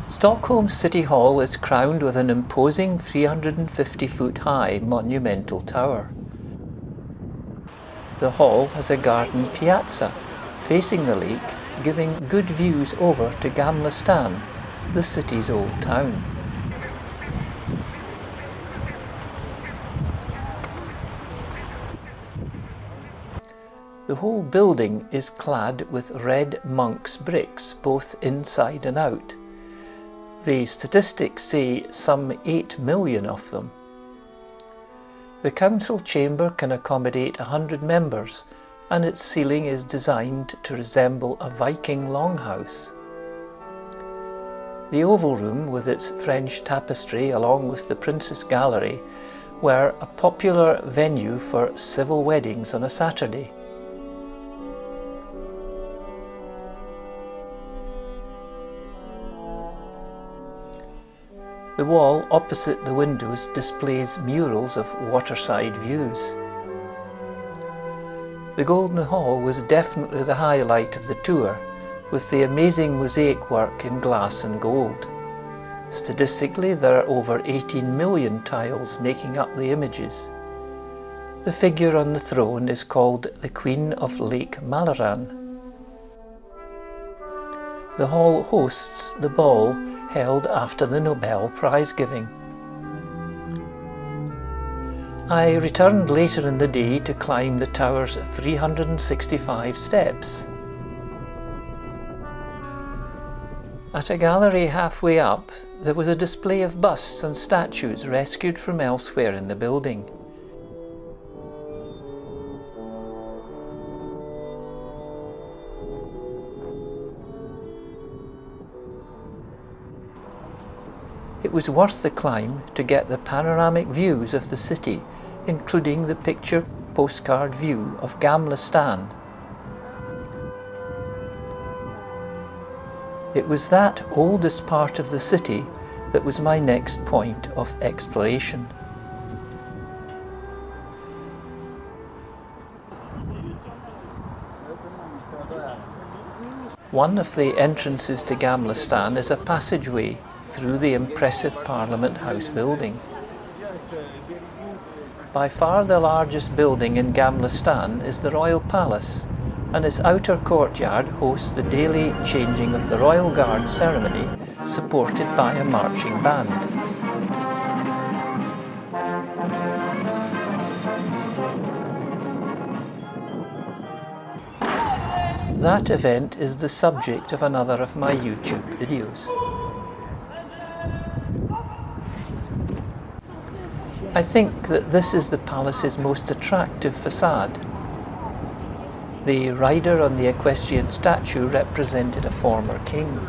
Stockholm City Hall is crowned with an imposing 350-foot-high monumental tower. The hall has a garden piazza facing the lake, giving good views over to Gamla Stan, the city's old town. The whole building is clad with red monk's bricks, both inside and out. The statistics say some 8 million of them. The council chamber can accommodate 100 members, and its ceiling is designed to resemble a Viking longhouse. The Oval Room, with its French tapestry along with the Princess Gallery, were a popular venue for civil weddings on a Saturday. The wall opposite the windows displays murals of waterside views. The Golden Hall was definitely the highlight of the tour, with the amazing mosaic work in glass and gold. Statistically, there are over 18 million tiles making up the images. The figure on the throne is called the Queen of Lake Mälaren. The hall hosts the ball held after the Nobel Prize giving. I returned later in the day to climb the tower's 365 steps. At a gallery halfway up, there was a display of busts and statues rescued from elsewhere in the building. It was worth the climb to get the panoramic views of the city, including the picture postcard view of Gamla Stan. It was that oldest part of the city that was my next point of exploration. One of the entrances to Gamla Stan is a passageway through the impressive Parliament House building. By far the largest building in Gamla Stan is the Royal Palace, and its outer courtyard hosts the daily changing of the Royal Guard ceremony, supported by a marching band. That event is the subject of another of my YouTube videos. I think that this is the palace's most attractive facade. The rider on the equestrian statue represented a former king.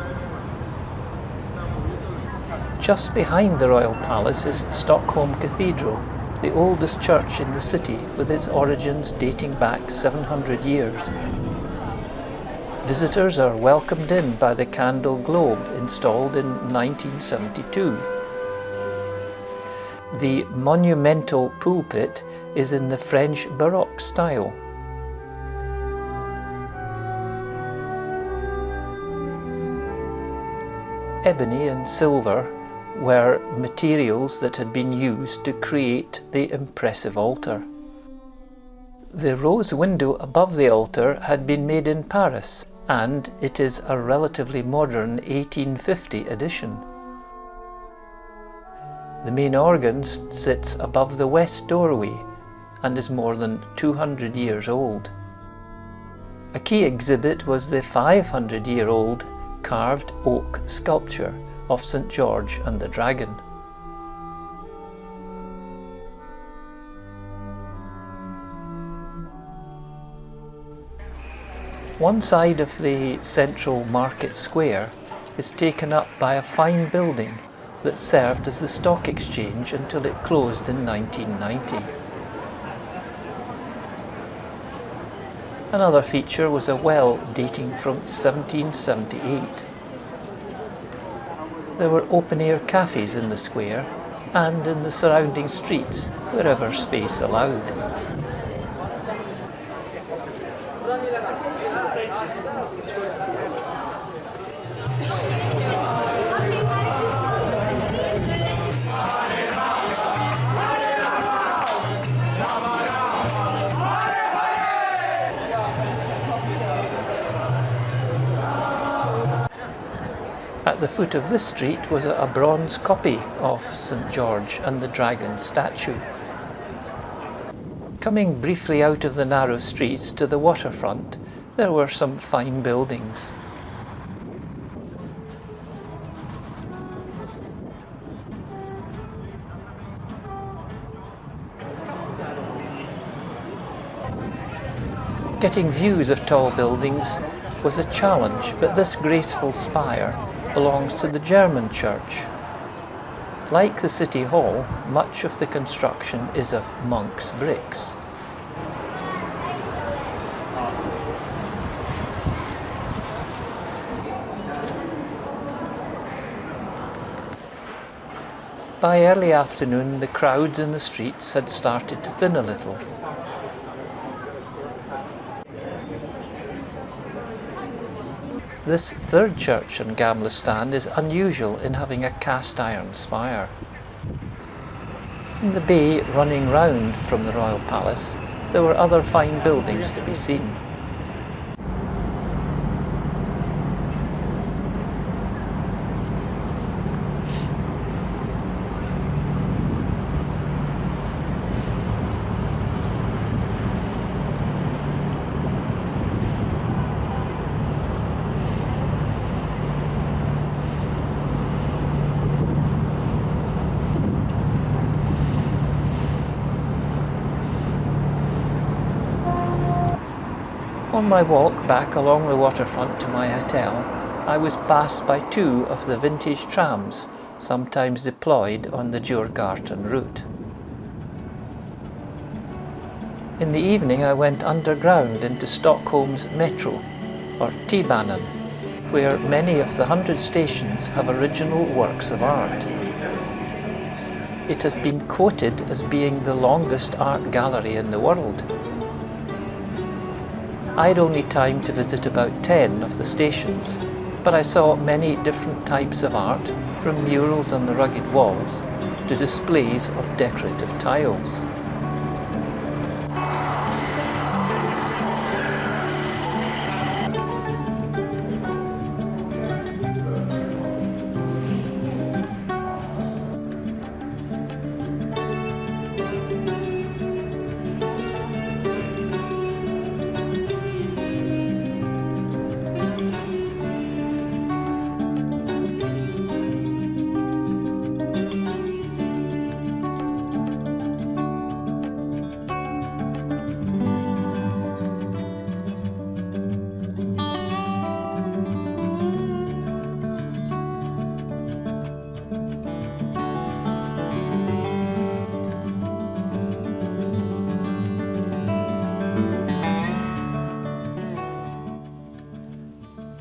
Just behind the royal palace is Stockholm Cathedral, the oldest church in the city, with its origins dating back 700 years. Visitors are welcomed in by the candle globe installed in 1972. The monumental pulpit is in the French Baroque style. Ebony and silver were materials that had been used to create the impressive altar. The rose window above the altar had been made in Paris, and it is a relatively modern 1850 addition. The main organ sits above the west doorway and is more than 200 years old. A key exhibit was the 500-year-old carved oak sculpture of St. George and the Dragon. One side of the central market square is taken up by a fine building that served as the stock exchange until it closed in 1990. Another feature was a well dating from 1778. There were open-air cafes in the square and in the surrounding streets wherever space allowed. At the foot of this street was a bronze copy of St. George and the Dragon statue. Coming briefly out of the narrow streets to the waterfront, there were some fine buildings. Getting views of tall buildings was a challenge, but this graceful spire belongs to the German church. Like the City Hall, much of the construction is of monk's bricks. By early afternoon, the crowds in the streets had started to thin a little. This third church in Gamla Stan is unusual in having a cast iron spire. In the bay running round from the royal palace, there were other fine buildings to be seen. On my walk back along the waterfront to my hotel, I was passed by two of the vintage trams sometimes deployed on the Djurgården route. In the evening I went underground into Stockholm's metro, or T-Bana, where many of the 100 stations have original works of art. It has been quoted as being the longest art gallery in the world. I had only time to visit about 10 of the stations, but I saw many different types of art, from murals on the rugged walls to displays of decorative tiles.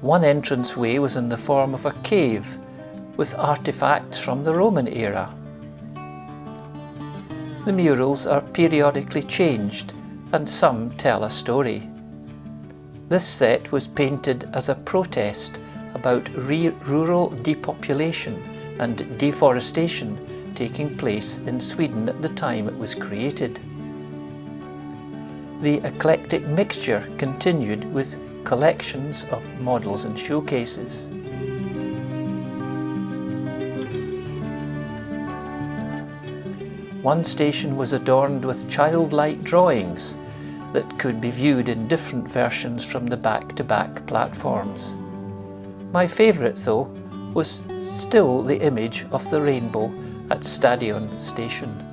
One entranceway was in the form of a cave, with artifacts from the Roman era. The murals are periodically changed, and some tell a story. This set was painted as a protest about rural depopulation and deforestation taking place in Sweden at the time it was created. The eclectic mixture continued with collections of models and showcases. One station was adorned with childlike drawings that could be viewed in different versions from the back-to-back platforms. My favourite, though, was still the image of the rainbow at Stadion Station.